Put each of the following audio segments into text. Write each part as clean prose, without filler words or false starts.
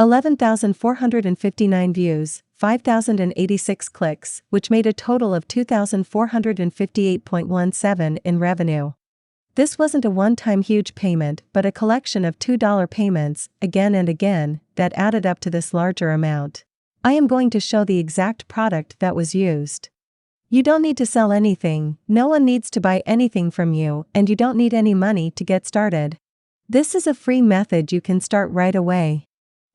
11,459 views, 5,086 clicks, which made a total of 2,458.17 in revenue. This wasn't a one-time huge payment but a collection of $2 payments, again and again, that added up to this larger amount. I am going to show the exact product that was used. You don't need to sell anything, no one needs to buy anything from you, and you don't need any money to get started. This is a free method you can start right away.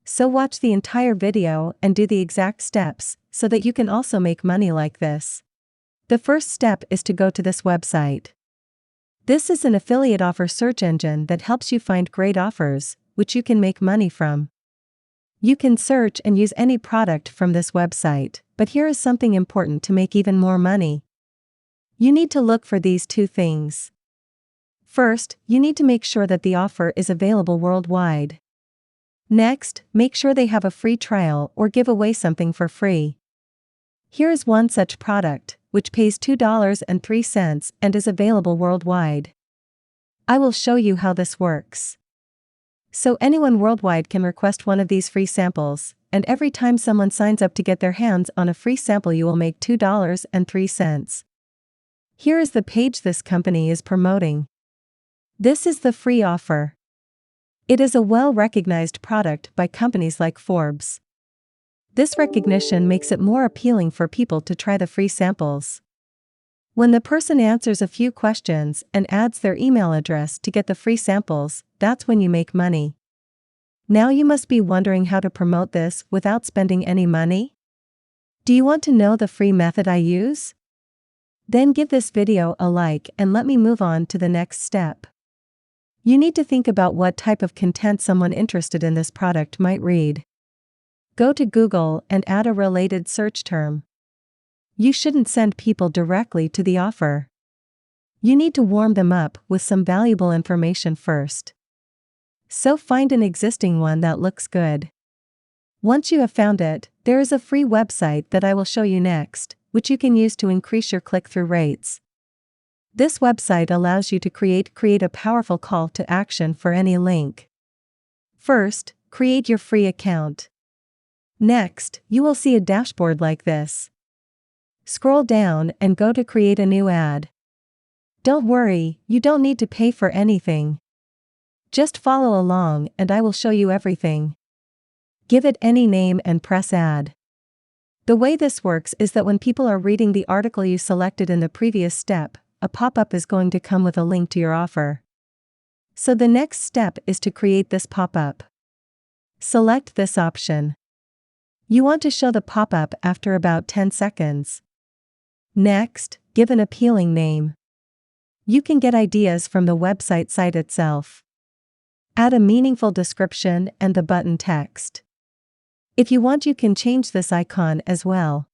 So watch the entire video and do the exact steps, so that you can also make money like this. The first step is to go to this website. This is an affiliate offer search engine that helps you find great offers, which you can make money from. You can search and use any product from this website, but here is something important to make even more money. You need to look for these two things. First, you need to make sure that the offer is available worldwide. Next, make sure they have a free trial or give away something for free. Here is one such product, which pays $2.03 and is available worldwide. I will show you how this works. So anyone worldwide can request one of these free samples, and every time someone signs up to get their hands on a free sample you will make $2.03. Here is the page this company is promoting. This is the free offer. It is a well-recognized product by companies like Forbes. This recognition makes it more appealing for people to try the free samples. When the person answers a few questions and adds their email address to get the free samples, that's when you make money. Now you must be wondering how to promote this without spending any money? Do you want to know the free method I use? Then give this video a like and let me move on to the next step. You need to think about what type of content someone interested in this product might read. Go to Google and add a related search term. You shouldn't send people directly to the offer. You need to warm them up with some valuable information first. So find an existing one that looks good. Once you have found it, there is a free website that I will show you next, which you can use to increase your click-through rates. This website allows you to create a powerful call to action for any link. First, create your free account. Next, you will see a dashboard like this. Scroll down and go to create a new ad. Don't worry, you don't need to pay for anything. Just follow along and I will show you everything. Give it any name and press add. The way this works is that when people are reading the article you selected in the previous step, a pop-up is going to come with a link to your offer. So the next step is to create this pop-up. Select this option. You want to show the pop-up after about 10 seconds. Next, give an appealing name. You can get ideas from the website site itself. Add a meaningful description and the button text. If you want, you can change this icon as well.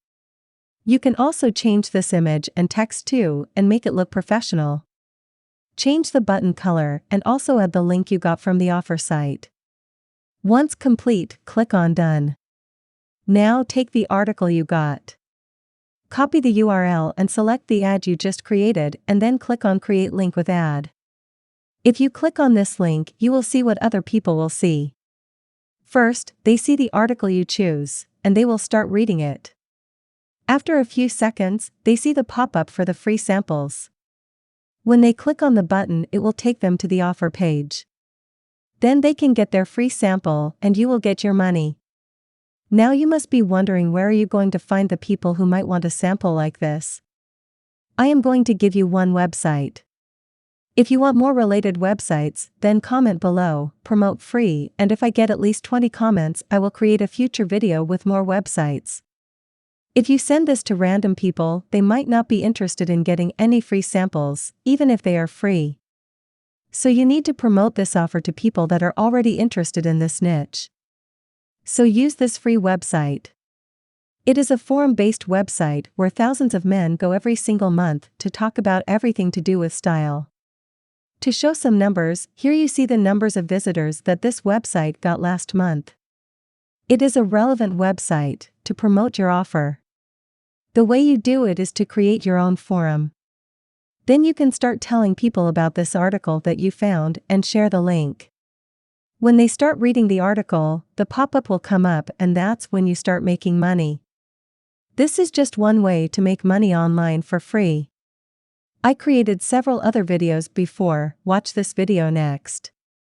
You can also change this image and text too and make it look professional. Change the button color and also add the link you got from the offer site. Once complete, click on Done. Now take the article you got. Copy the URL and select the ad you just created and then click on Create Link with Ad. If you click on this link, you will see what other people will see. First, they see the article you choose, and they will start reading it. After a few seconds, they see the pop-up for the free samples. When they click on the button, it will take them to the offer page. Then they can get their free sample and you will get your money. Now you must be wondering, where are you going to find the people who might want a sample like this? I am going to give you one website. If you want more related websites, then comment below, promote free, and if I get at least 20 comments, I will create a future video with more websites. If you send this to random people, they might not be interested in getting any free samples, even if they are free. So you need to promote this offer to people that are already interested in this niche. So use this free website. It is a forum-based website where thousands of men go every single month to talk about everything to do with style. To show some numbers, here you see the numbers of visitors that this website got last month. It is a relevant website to promote your offer. The way you do it is to create your own forum. Then you can start telling people about this article that you found and share the link. When they start reading the article, the pop-up will come up and that's when you start making money. This is just one way to make money online for free. I created several other videos before, watch this video next.